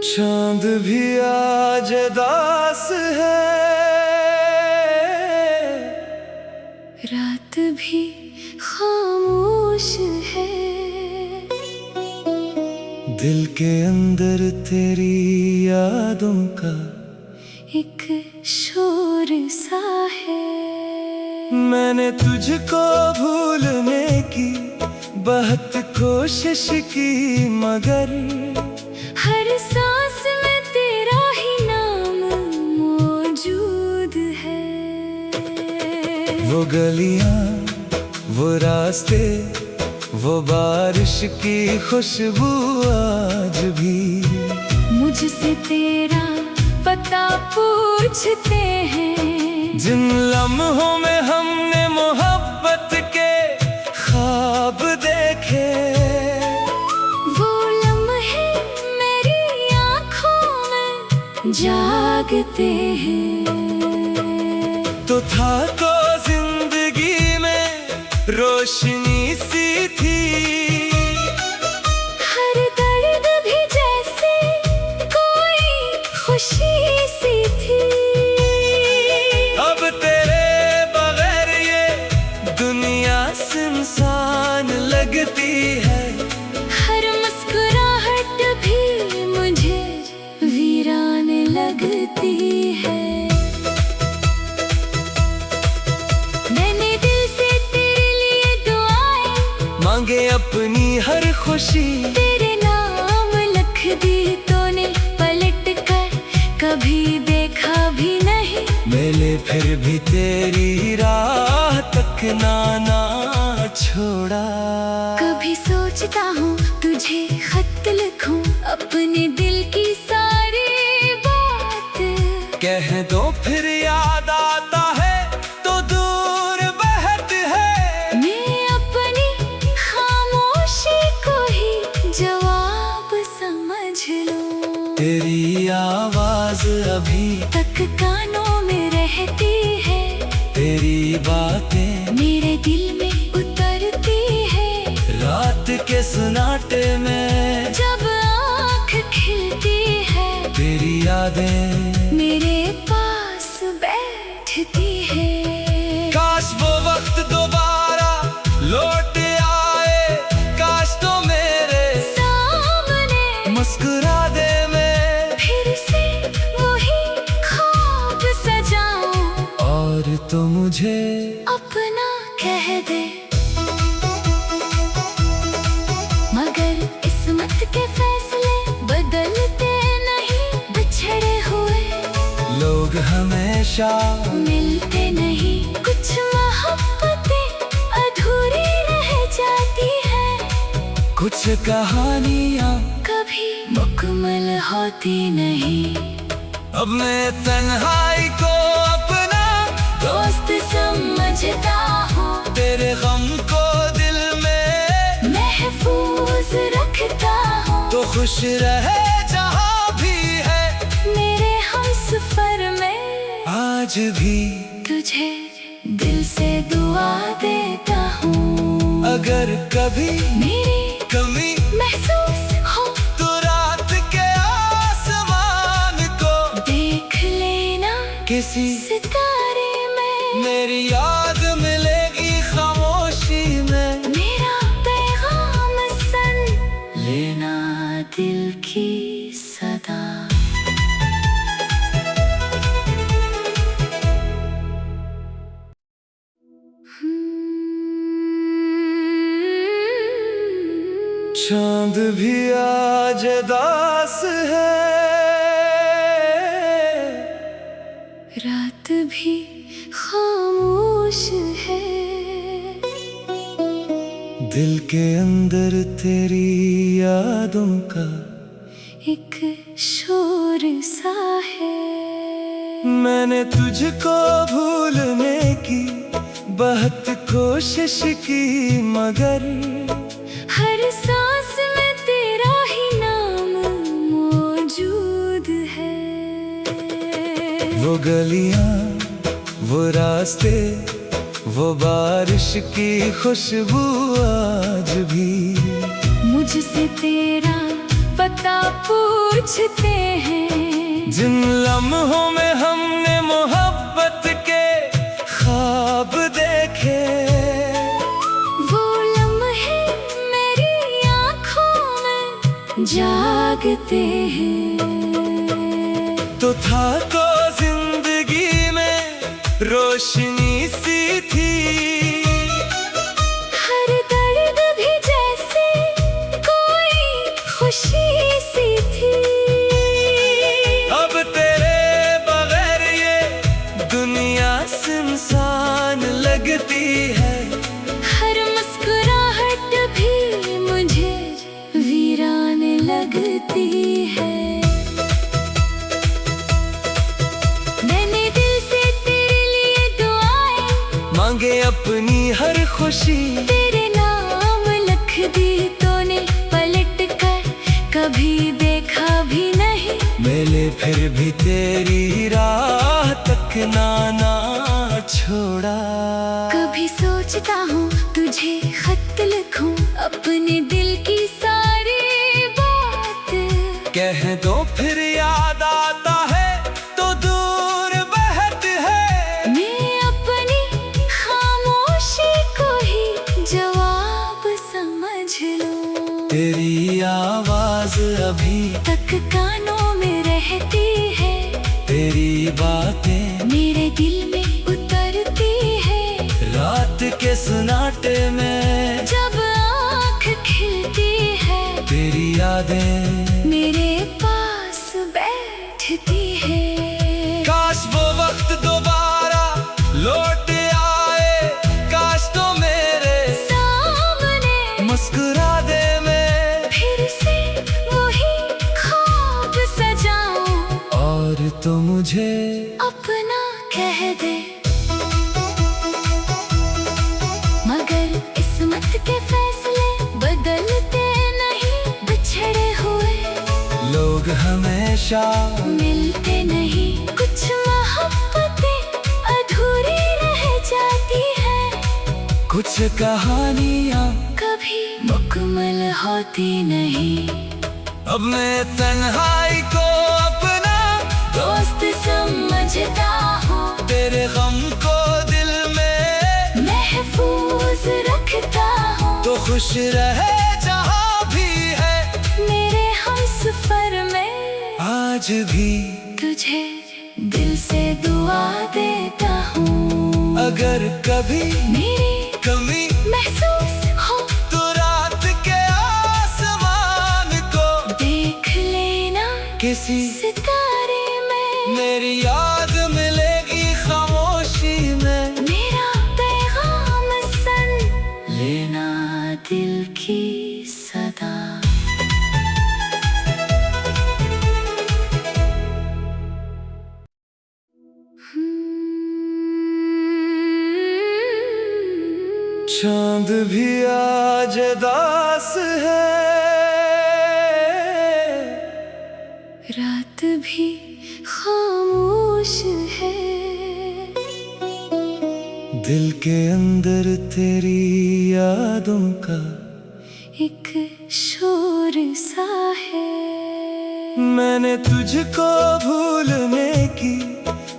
चांद भी आज दास है, रात भी खामोश है। दिल के अंदर तेरी यादों का एक शोर सा है। मैंने तुझको भूलने की बहुत कोशिश की, मगर हर सांस में तेरा ही नाम मौजूद है। वो गलियां, वो रास्ते, वो बारिश की खुशबू आज भी मुझसे तेरा पता पूछते हैं। जिन लम्हों में हमने मोहब्बत के ख्वाब देखे, वो लम्हे मेरी आँखों में जागते हैं। तो था तो जिंदगी में रोशनी सी थी, हर दर्द भी जैसे कोई खुशी सी थी। अब तेरे बगैर ये दुनिया सुनसान लगती है। हर मुस्कुराहट भी मुझे वीरान लगती है। मैंने दिल से तेरे लिए दुआएं मांगे अपनी हर खुशी, तेरे नाम लिख दी तूने पलट कर, कभी देखा भी नहीं। मिले फिर भी तेरी राह तक ना छोड़ा। कभी सोचता हूँ तुझे खत लिखूं, अपने दिल की सारी बात कह दो फिर याद आता है तो दूर बहत है। मैं अपनी खामोशी को ही जवाब समझ लूं। तेरी आवाज अभी तक कानों में रहती है, तेरी बातें मेरे दिल में उतरती है। रात के सन्नाटे में जब आँख खिलती है, तेरी यादें मेरे पास बैठती है। काश वो वक्त दोबारा लौट आए, काश तो मेरे सामने मुस्कुरा दे। मैं फिर से वही ख्वाब सजाऊं, और तो मुझे अपना कह दे। मगर किस्मत के फैसले बदलते नहीं, बिछड़े हुए लोग हमेशा मिलते नहीं। कुछ मोहब्बतें अधूरी रह जाती है, कुछ कहानियाँ कभी मुकम्मल होती नहीं। अब मैं तन्हाई को अपना दोस्त समझता हूँ, तेरे गम को दिल में महफूज रखता हूँ। तो खुश रहे जहाँ भी है, मेरे हमसफर में आज भी तुझे दिल से दुआ देता हूँ। अगर कभी मेरी कमी महसूस हो तो रात के आसमान को देख लेना, किसी सितारे में मेरी याद मिलेगी खामोशी में। मेरा पैगाम सुन लेना, दिल की सदा। चांद भी आज दास है, रात भी खामोश है। दिल के अंदर तेरी यादों का एक शोर सा है। मैंने तुझको भूलने की बहुत कोशिश की, मगर हर सांस में तेरा ही नाम मौजूद है। वो गलियां, वो रास्ते, वो बारिश की खुशबू आज भी मुझसे तेरा पता पूछते हैं। जिन लम्हों में हमने मोहब्बत के ख्वाब देखे, वो लम्हे मेरी आँखों में जागते हैं। तो था तो जिंदगी में रोशनी सी थी, हर दर्द भी जैसे कोई खुशी सी थी। अब तेरे बगैर ये दुनिया सुनसान लगती है। हर मुस्कुराहट भी मुझे वीरान लगती है। मैंने दिल से तेरे लिए दुआएं मांगे अपनी हर खुशी, तेरे नाम लिख दी तूने पलट कर, कभी देखा भी नहीं। मिले फिर भी तेरी राह तक ना छोड़ा। कभी सोचता हूँ तुझे खत लिखूं, अपने दिल की सारी बात कह दो फिर याद आता है तो दूर बहत है। मैं अपनी खामोशी को ही जवाब समझ लूं। तेरी आवाज अभी तक कानों में रहती है, तेरी बातें मेरे दिल में उतरती है। रात के सन्नाटे में जब आँख खिलती है, तेरी यादें मेरे पास बैठती है। काश वो वक्त दोबारा लौट आए, काश तो मेरे सामने मुस्कुरा दे, मैं फिर से वही ख्वाब सजाऊं और तो मुझे अपना कह दे। मगर किस्मत के फैसले बदलते नहीं, बिछड़े हुए लोग हमेशा मिलते नहीं। कुछ मोहब्बतें अधूरी रह जाती है, कुछ कहानियाँ कभी मुकम्मल होती नहीं। अब मैं तन्हाई को अपना दोस्त समझता हूँ, तेरे गम को दिल में महफूज रखता हूँ। तो खुश रहे जहाँ भी है, मेरे हमसफर में आज भी तुझे दिल से दुआ देता हूँ। अगर कभी मेरी कमी महसूस हो तो रात के आसमान को देख लेना, किसी सितारे में मेरी याद मिलेगी खामोशी में। मेरा पैगाम सुन लेना, दिल की सदा। चांद भी आज दास है, रात भी खामोश है। दिल के अंदर तेरी यादों का एक शोर सा है। मैंने तुझको भूलने की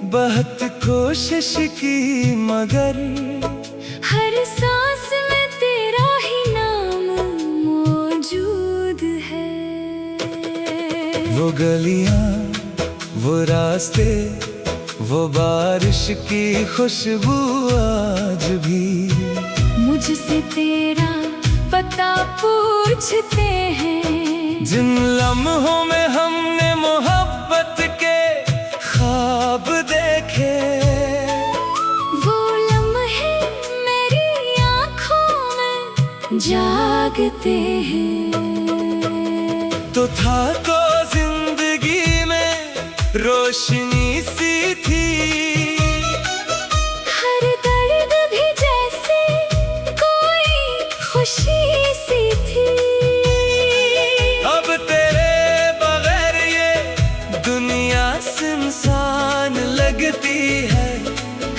बहुत कोशिश की, मगर हर सांस में तेरा ही नाम मौजूद है। वो गलियां, वो रास्ते, वो बारिश की खुशबू आज भी मुझसे तेरा पता पूछते हैं। जिन लम्हों में हमने मोहब्बत के ख्वाब देखे, वो लम्हे मेरी आँखों में जागते हैं। तो था तो जिंदगी में रोशनी सी थी, हर दर्द भी जैसे कोई खुशी सी थी। अब तेरे बगैर ये दुनिया सुनसान लगती है।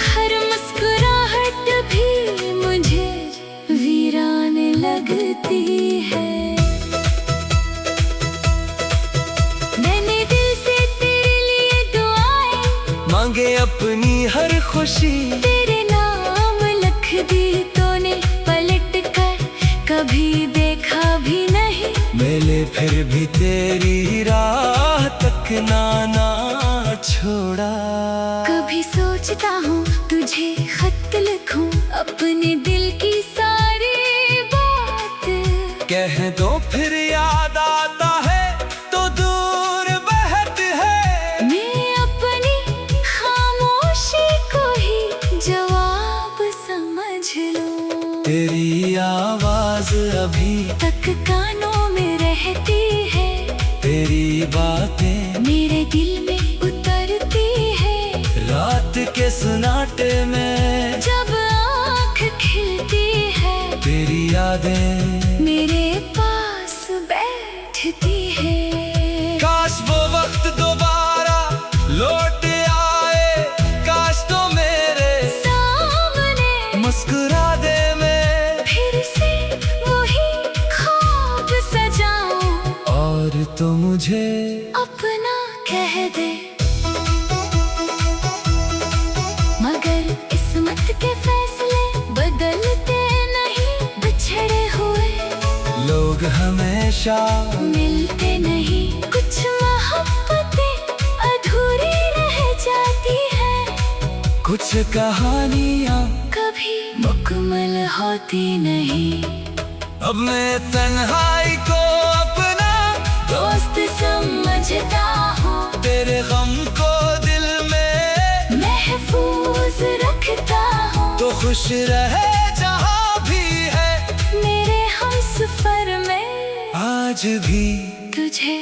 हर मुस्कुराहट भी मुझे वीरान लगती लगती है। मैंने दिल से तेरे लिए दुआएं मांगे अपनी हर खुशी, तेरे नाम लिख दी तूने पलट कर, कभी देखा भी नहीं। मिले फिर भी तेरी राह तक ना छोड़ा। कभी सोचता हूँ तुझे खत लिखूं, अपने दिल की सारी बात कह दो फिर याद आता है तो दूर बहत है। मैं अपनी खामोशी को ही जवाब समझ लूं। तेरी आवाज अभी तक कानों में रहती है, तेरी बातें मेरे दिल में उतरती है। रात के सन्नाटे में जब आँख खिलती है, तेरी यादें मेरे पास बैठती है। काश वो वक्त दोबारा लौट आए, काश तो मेरे सामने मुस्कुरा दे, मैं फिर से वही ख्वाब सजाऊं और तो मुझे अपना कह दे। मगर किस्मत के फैसले बदलते नहीं, बिछड़े हुए लोग हमेशा मिलते नहीं। कुछ मोहब्बतें अधूरी रह जाती है, कुछ कहानियाँ कभी मुकम्मल होती नहीं। अब मैं तन्हाई को अपना दोस्त समझता हूँ, तेरे गम को दिल में महफूज रखता हूँ। तो खुश रहे जहाँ भी है, मेरे हमसफर में आज भी तुझे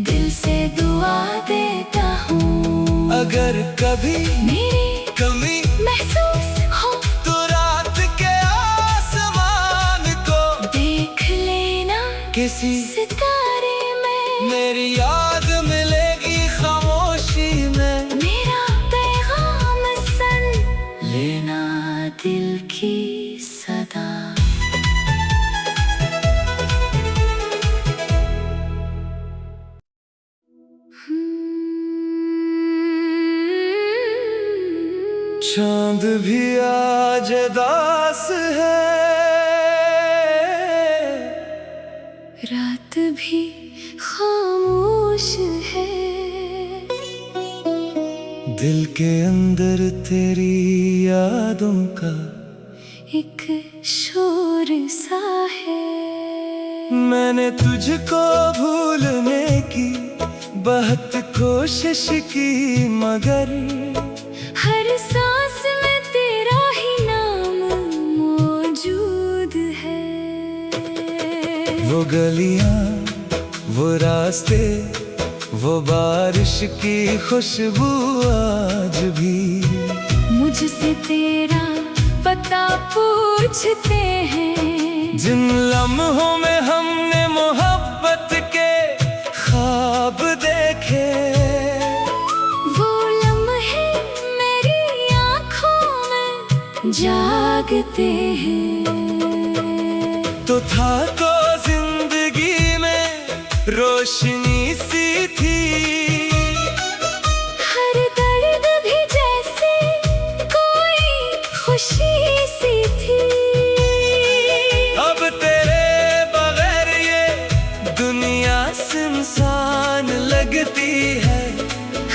दिल से दुआ देता हूँ। अगर कभी मेरी कमी महसूस हो तो रात के आसमान को देख लेना, किसी सितारे में मेरी याद मिलेगी खामोशी में। मेरा पैगाम सुन लेना, दिल की सदा। चांद भी आज दास है, रात भी खामोश है। दिल के अंदर तेरी यादों का एक शोर सा है। मैंने तुझको भूलने की बहुत कोशिश की, मगर हर सांस में तेरा ही नाम मौजूद है। वो गलियां, वो रास्ते, वो बारिश की खुशबू आज भी मुझसे तेरा पता पूछते हैं। जिन लम्हों में हमने मोहब्बत के ख्वाब देखे, वो लम्हे मेरी आँखों में जागते हैं। तो था तो जिंदगी में रोशनी सी थी, हर दर्द भी जैसे कोई खुशी सी थी। अब तेरे बगैर ये दुनिया सुनसान लगती है।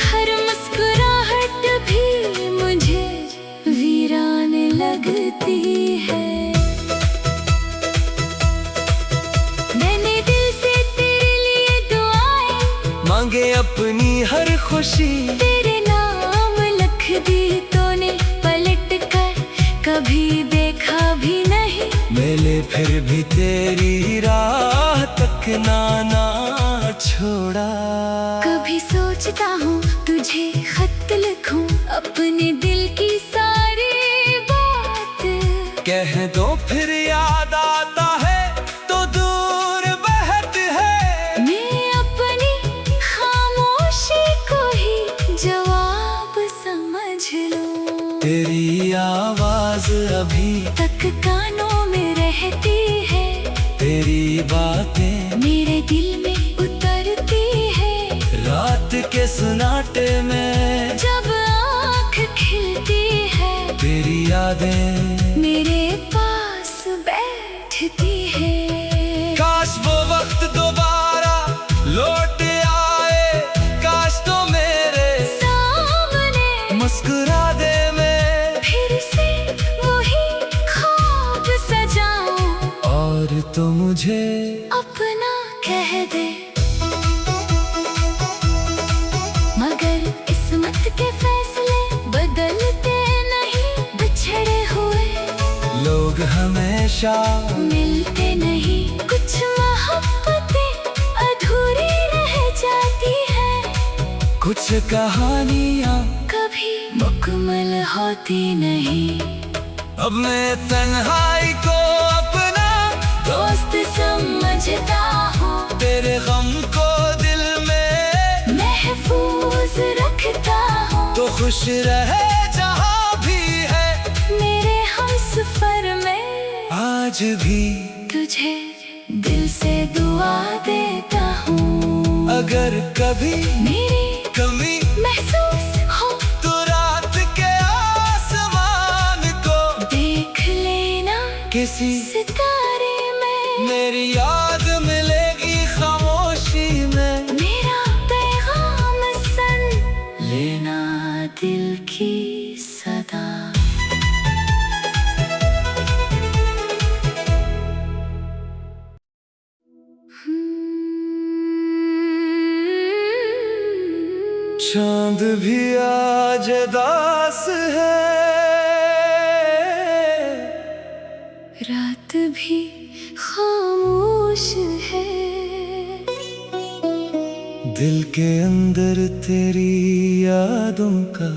हर मुस्कुराहट भी मुझे वीरान लगती है। मैंने दिल से तेरे लिए दुआएं मांगे अपनी हर खुशी, तेरे नाम लिख दी तूने पलट कर, कभी देखा भी नहीं। मिले फिर भी तेरी राह तक ना छोड़ा। कभी सोचता हूँ तुझे खत लिखूं, अपने दिल की सारी बात कह दो फिर याद आता है तो दूर बहत है। मैं अपनी खामोशी को ही जवाब समझ लूं। तेरी आवाज अभी तक कानों में रहती है, यादें मेरे पास बैठती है। काश वो वक्त दोबारा लौट आए, काश तो मेरे सामने मुस्कुरा दे मैं, फिर से वही ख्वाब सजाऊं और तो मुझे अपना कह दे। मगर किस्मत के फैसले बदलते नहीं, बिछड़े हुए लोग हमेशा मिलते नहीं। कुछ मोहब्बतें अधूरी रह जाती है, कुछ कहानियाँ कभी मुकम्मल होती नहीं। अब मैं तन्हाई को अपना दोस्त समझता हूँ, तेरे गम को दिल में महफूज रखता हूँ। तो खुश रहे जहाँ भी है, मेरे हमसफर में आज भी तुझे दिल से दुआ देता हूँ। अगर कभी मेरी कमी महसूस हो तो रात के आसमान को देख लेना, किसी सितारे में मेरी याद मिलेगी खामोशी में। मेरा पैगाम सुन लेना, दिल की सदा। चांद भी आज दास है, रात भी खामोश है, दिल के अंदर तेरी यादों का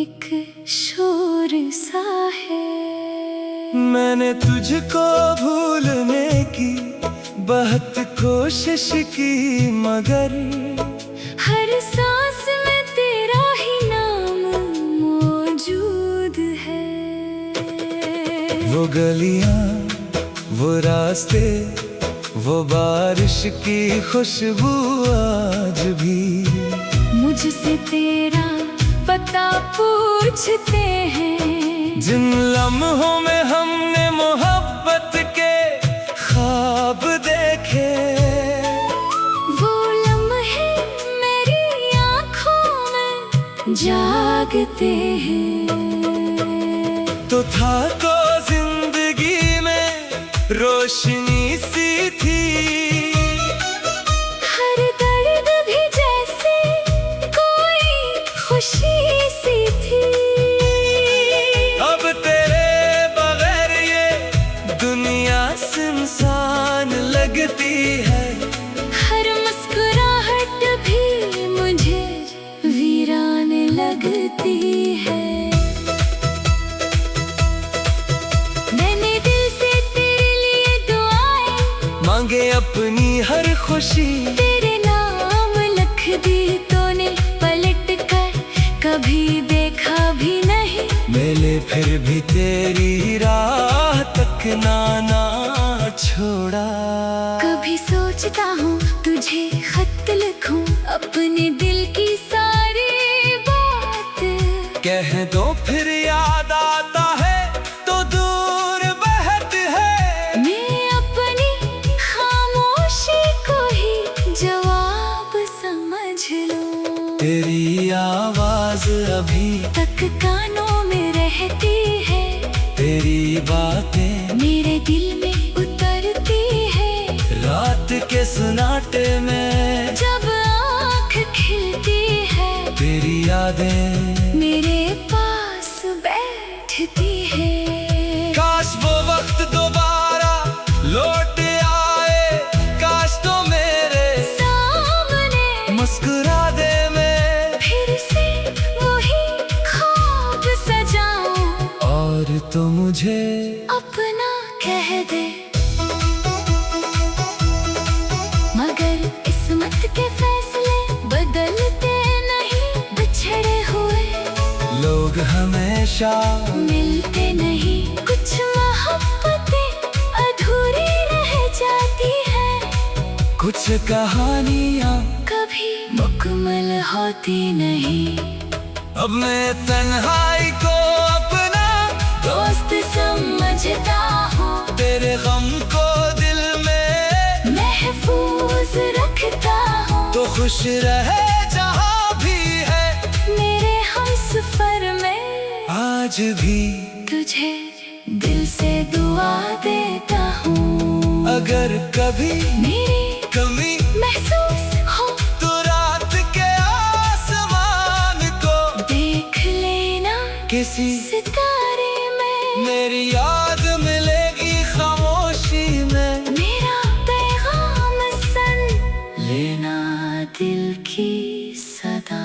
एक शोर सा है। मैंने तुझको भूलने की बहुत कोशिश की, मगर हर सांस में तेरा ही नाम मौजूद है। वो गलियां, वो रास्ते, वो बारिश की खुशबू आज भी मुझसे तेरा पता पूछते हैं। जिन लम्हों में हमने मोहब्बत के ख्वाब देखे, वो लम्हे मेरी आँखों में जागते हैं। तो था तो जिंदगी में रोशनी सी थी, हर दर्द भी जैसे कोई खुशी सी थी। अब तेरे बगैर ये दुनिया सुनसान लगती है। हर मुस्कुराहट भी मुझे वीरान लगती है। मैंने दिल से तेरे लिए दुआएं मांगे अपनी हर खुशी, तेरे नाम लिख दी तूने पलट कर, कभी देखा भी नहीं। मिले फिर भी तेरी राह तक ना छोड़ा। कभी सोचता हूँ तुझे खत लिखूं, अपने दिल की सारी बात कह दो फिर याद आता है तो दूर बहत है। मैं अपनी खामोशी को ही जवाब समझ लूं। तेरी आवाज अभी तक कानों में रहती है, तेरी बातें मेरे दिल में उतरती है। रात के सन्नाटे में जब आँख खिलती है, तेरी यादें मेरे पास बैठती है। काश वो वक्त दोबारा लौट आए, काश तो मेरे सामने मुस्कुरा दे मैं, फिर से वही ख्वाब सजाऊं और तो मुझे अपना कह दे। मगर किस्मत के फैसले बदलते नहीं, बिछड़े हुए लोग हमेशा मिलते नहीं। कुछ मोहब्बतें अधूरी रह जाती है, कुछ कहानियाँ कभी मुकम्मल होती नहीं। अब मैं तन्हाई को अपना दोस्त समझता हूँ, तेरे गम को दिल में महफूज रखता हूँ। तो खुश रहे जहाँ भी है मेरे हमसफर में आज भी तुझे दिल से दुआ देता हूँ। अगर कभी मेरी कमी महसूस हो तो रात के आसमान को देख लेना किसी सितारे में। मेरी याद मिलेगी खामोशी में, मेरा पैगाम सुन लेना दिल की सदा।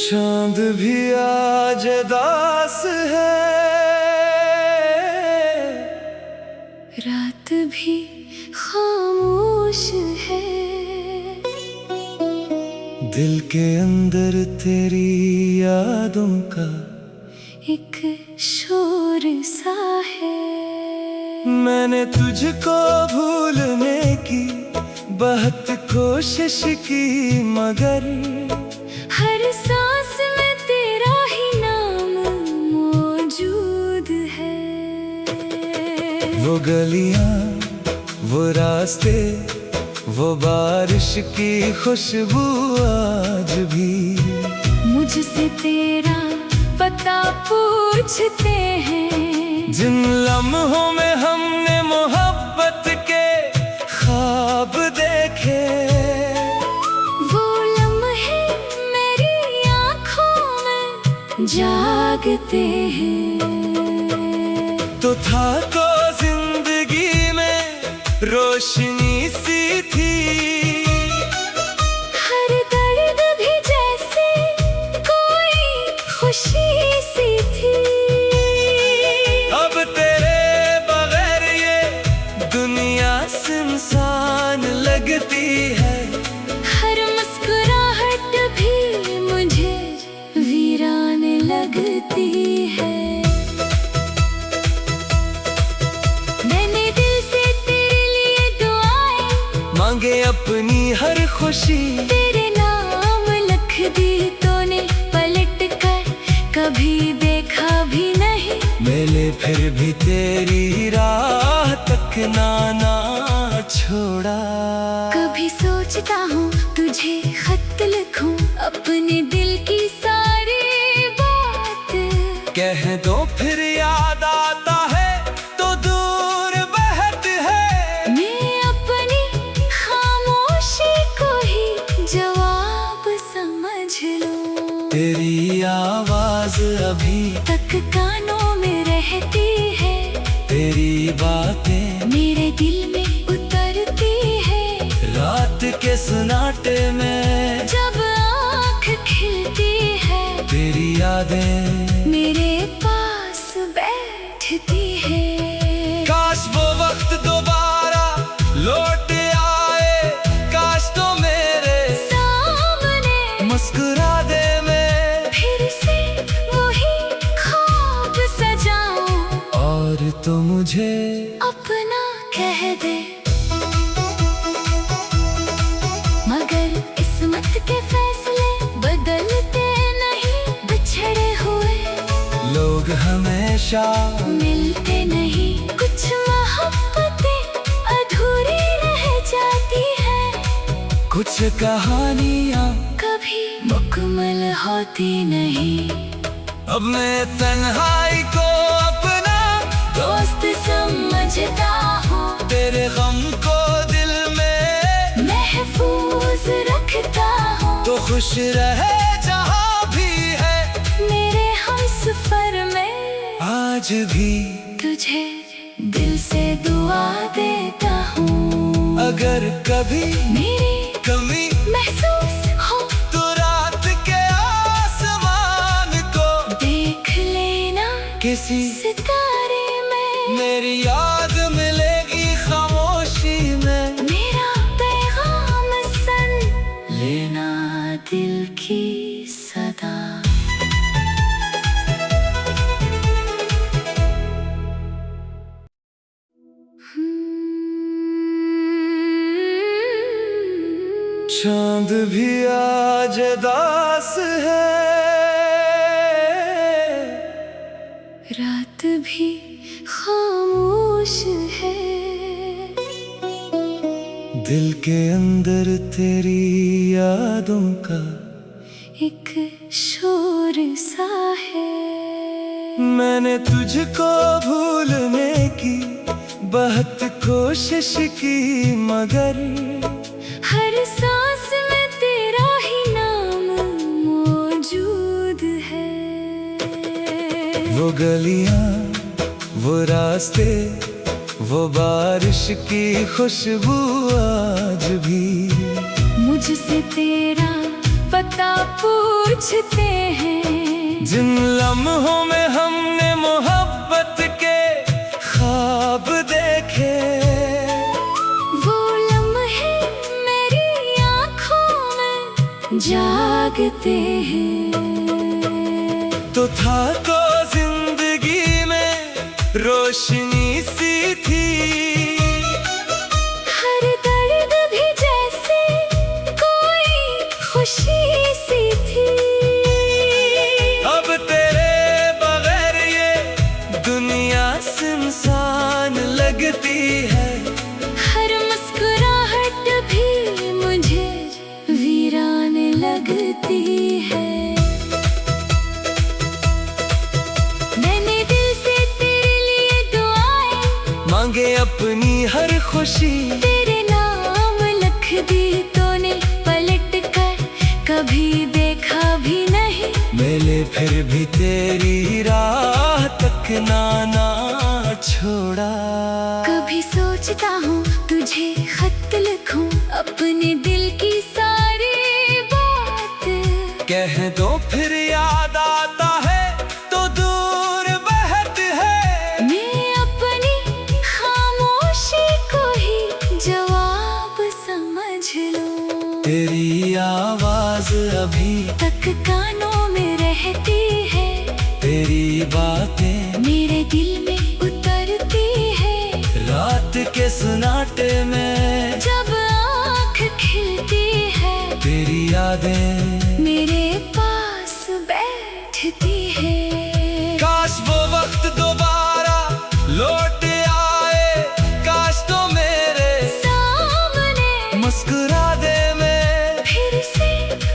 चांद भी आज दास है, रात भी खामोश है। दिल के अंदर तेरी यादों का एक शोर सा है। मैंने तुझको भूलने की बहुत कोशिश की, मगर हर सांस में तेरा ही नाम मौजूद है। वो गलियां, वो रास्ते, वो बारिश की खुशबू आज भी मुझसे तेरा पता पूछते हैं। जिन लम्हों में हमने मोहब्बत के ख्वाब देखे, वो लम्हे मेरी आँखों में जागते हैं। तो था तो जिंदगी में रोशनी सी थी, हर दर्द भी जैसे कोई खुशी सी थी। अब तेरे बगैर ये दुनिया सुनसान लगती है। हर मुस्कुराहट भी मुझे वीरान लगती है। मैंने दिल से तेरे लिए दुआएं मांगे अपनी हर खुशी, तेरे नाम लिख दी तूने पलट कर, कभी देखा भी नहीं। मिले फिर भी तेरी राह तक ना छोड़ा। कभी सोचता हूँ तुझे खत लिखूं, अपने दिल की सारी बात कह दो फिर याद आता है तो दूर बहत है। मैं अपनी खामोशी को ही जवाब समझ लूं। तेरी आवाज अभी तक कानों में रहती है, तेरी बातें मेरे दिल में उतरती है। रात के सन्नाटे में जब आँख खिलती है, तेरी यादें मेरे पास बैठती है। काश वो वक्त दोबारा लौट आए, काश तो मेरे सामने मुस्कुरा दे, मैं फिर से वही ख्वाब सजाऊं और तो मुझे अपना कह दे। मगर किस्मत के फैसले बदलते नहीं, बिछड़े हुए लोग हमेशा मिलते नहीं। कुछ मोहब्बतें अधूरी रह जाती है, कुछ कहानियाँ कभी मुकम्मल होती नहीं। अब मैं तन्हाई को अपना दोस्त समझता हूँ, तेरे गम को दिल में महफूज रखता हूँ। तो खुश रहे जहाँ भी है मेरे हमसफर में आज भी तुझे दिल से दुआ देता हूँ। अगर कभी मेरी कमी महसूस हो तो रात के आसमान को देख लेना किसी सितारे में। मेरी याद मिलेगी खामोशी में, मेरा पैगाम सुन लेना दिल की सदा। चांद भी आज दास है, रात भी खामोश है। दिल के अंदर तेरी यादों का एक शोर सा है। मैंने तुझको भूलने की बहुत कोशिश की, मगर हर सांस में तेरा ही नाम मौजूद है। वो गलियां, वो रास्ते, वो बारिश की खुशबू आज भी मुझसे तेरा पता पूछते हैं। जिन लम्हों में हमने मोहब्बत के ख्वाब देखे, वो लम्हे मेरी आँखों में जागते हैं। तो था तो जिंदगी में रोशनी सी थी, हर दर्द भी जैसे कोई खुशी सी थी। अब तेरे बगैर ये दुनिया सुनसान लगती है। हर मुस्कुराहट भी मुझे वीरान लगती है। मैंने दिल से तेरे लिए दुआएं मांगे अपनी हर खुशी, तेरे नाम लिख दी तूने पलट कर, कभी देखा भी नहीं। मिले फिर भी तेरी राह तक ना छोड़ा। कभी सोचता हूँ तुझे खत लिखूं, अपने दिल की सारी बात कह दो फिर याद आता है तो दूर बहत है। मैं अपनी खामोशी को ही जवाब समझ लूं। तेरी आवाज अभी तक कानों में रहती है, तेरी बातें मेरे दिल में उतरती है। रात के सन्नाटे में जब आँख खिलती है, तेरी यादें मेरे पास बैठती है। काश वो वक्त दोबारा लौट आए, काश तो मेरे सामने मुस्कुरा दे, मैं फिर से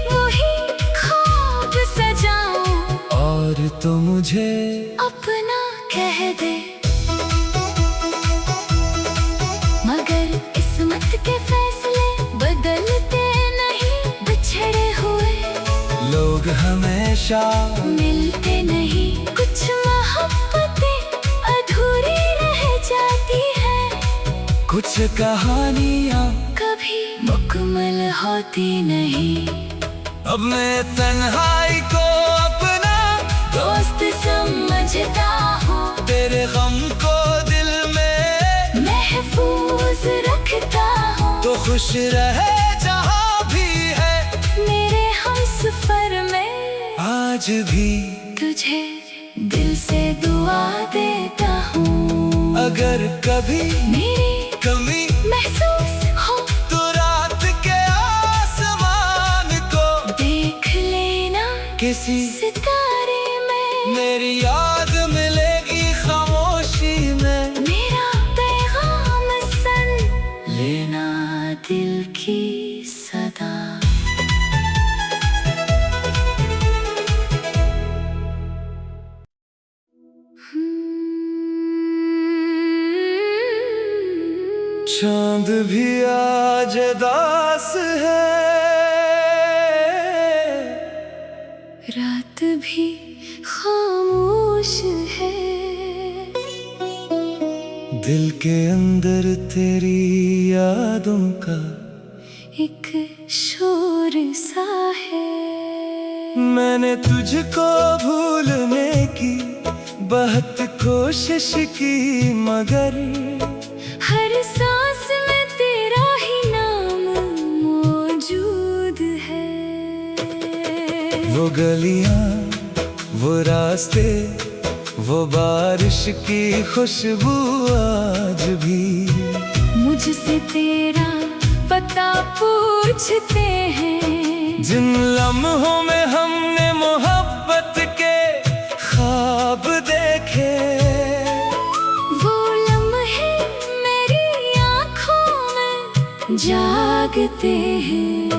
वही ख्वाब सजाऊं और तो मुझे अपना कह दे। मगर किस्मत के फैसले बदलते नहीं, बिछड़े हुए लोग हमेशा मिलते नहीं। कुछ मोहब्बतें अधूरी रह जाती है, कुछ कहानियाँ कभी मुकम्मल होती नहीं। अब मैं तन्हाई को अपना दोस्त समझता हूँ, तेरे गम को दिल में महफूज रखता हूँ। तो खुश रहे जहाँ भी है, मेरे हमसफर में आज भी तुझे दिल से दुआ देता हूँ। अगर कभी मेरी कमी महसूस हो तो रात के आसमान को देख लेना, किसी सितारे में मेरी याद मिलेगी खामोशी में। मेरा पैगाम सुन लेना, दिल की सदा। चांद भी आज दास है, रात भी खामोश है। दिल के अंदर तेरी यादों का एक शोर सा है। मैंने तुझको भूलने की बहुत कोशिश की, मगर हर सांस में तेरा ही नाम मौजूद है। वो गलियां, वो रास्ते, वो बारिश की खुशबू आज भी मुझसे तेरा पता पूछते हैं। जिन लम्हों में हमने मोहब्बत के ख्वाब देखे, वो लम्हे मेरी आँखों में जागते हैं।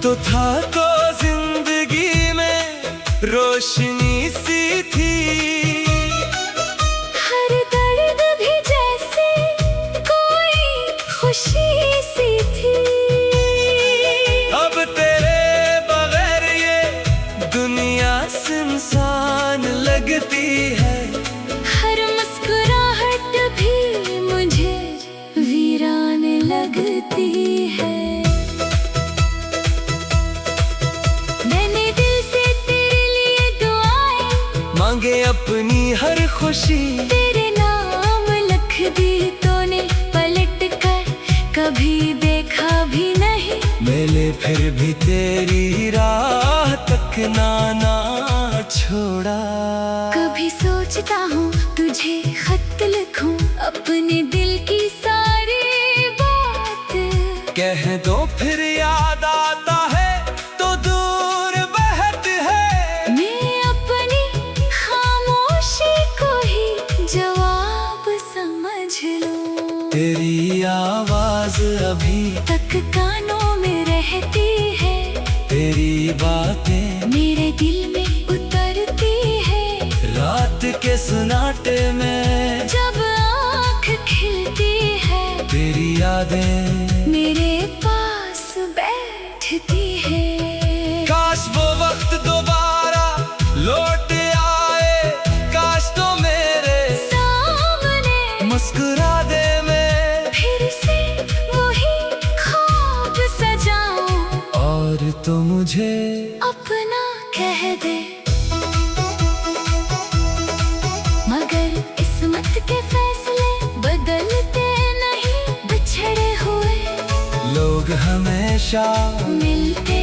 तो था तो जिंदगी में रोशनी सी थी, हर दर्द भी जैसे कोई खुशी सी थी। अब तेरे बगैर ये दुनिया सुनसान लगती है। हर मुस्कुराहट भी मुझे वीरान लगती है। मैंने दिल से तेरे लिए दुआएं मांगे अपनी हर खुशी, तेरे नाम लिख दी तूने पलट कर, कभी देखा भी नहीं। मिले फिर भी तेरी राह तक ना छोड़ा। कभी सोचता हूँ तुझे खत लिखूं, अपने दिल की सारी बात कह दो फिर याद आता है तो दूर बहत है। मैं अपनी खामोशी को ही जवाब समझ लूं। तेरी आवाज अभी तक कानों में रहती है, तेरी बातें मेरे दिल में उतरती है। रात के सन्नाटे में जब आँख खिलती है, तेरी यादें मेरे पास बैठती है। काश वो वक्त दोबारा लौट आए, काश तो मेरे सामने मुस्कुरा दे। मैं फिर से वही ख्वाब सजाऊं, और तो मुझे अपना कह दे। मगर किस्मत के फैसले बदलते नहीं, बिछड़े हुए लोग हमेशा मिलते